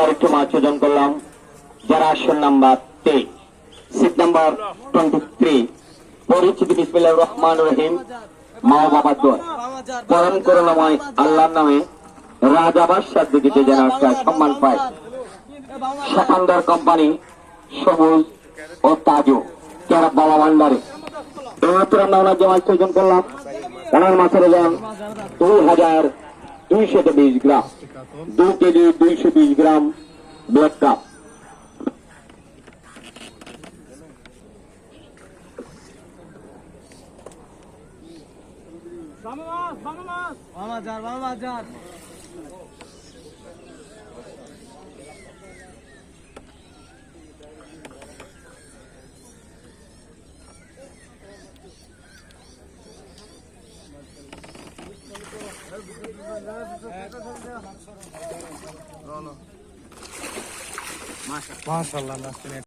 আরেকটু মাছ ওজন করলাম যারা আসন নাম্বার 23 সিট নাম্বার 23 পরিচিতি বিসমিল্লাহির রহমানির রহিম মা বাবার দোয়া পরম করুণাময় আল্লাহর নামে রাজা বাদশার দিকে যেন একটা সম্মান পায় শাকান্দার কোম্পানি সবুজ ও তাজু যারা বাবা ভান্ডারে এইমাত্র আমরা ওনার যে মাছ ওজন করলাম ওনার মাছের ওজন 2220 গ্রাম 2 কেজি 220 গ্রাম ব্ল্যাক কাপ মাশাআল্লাহ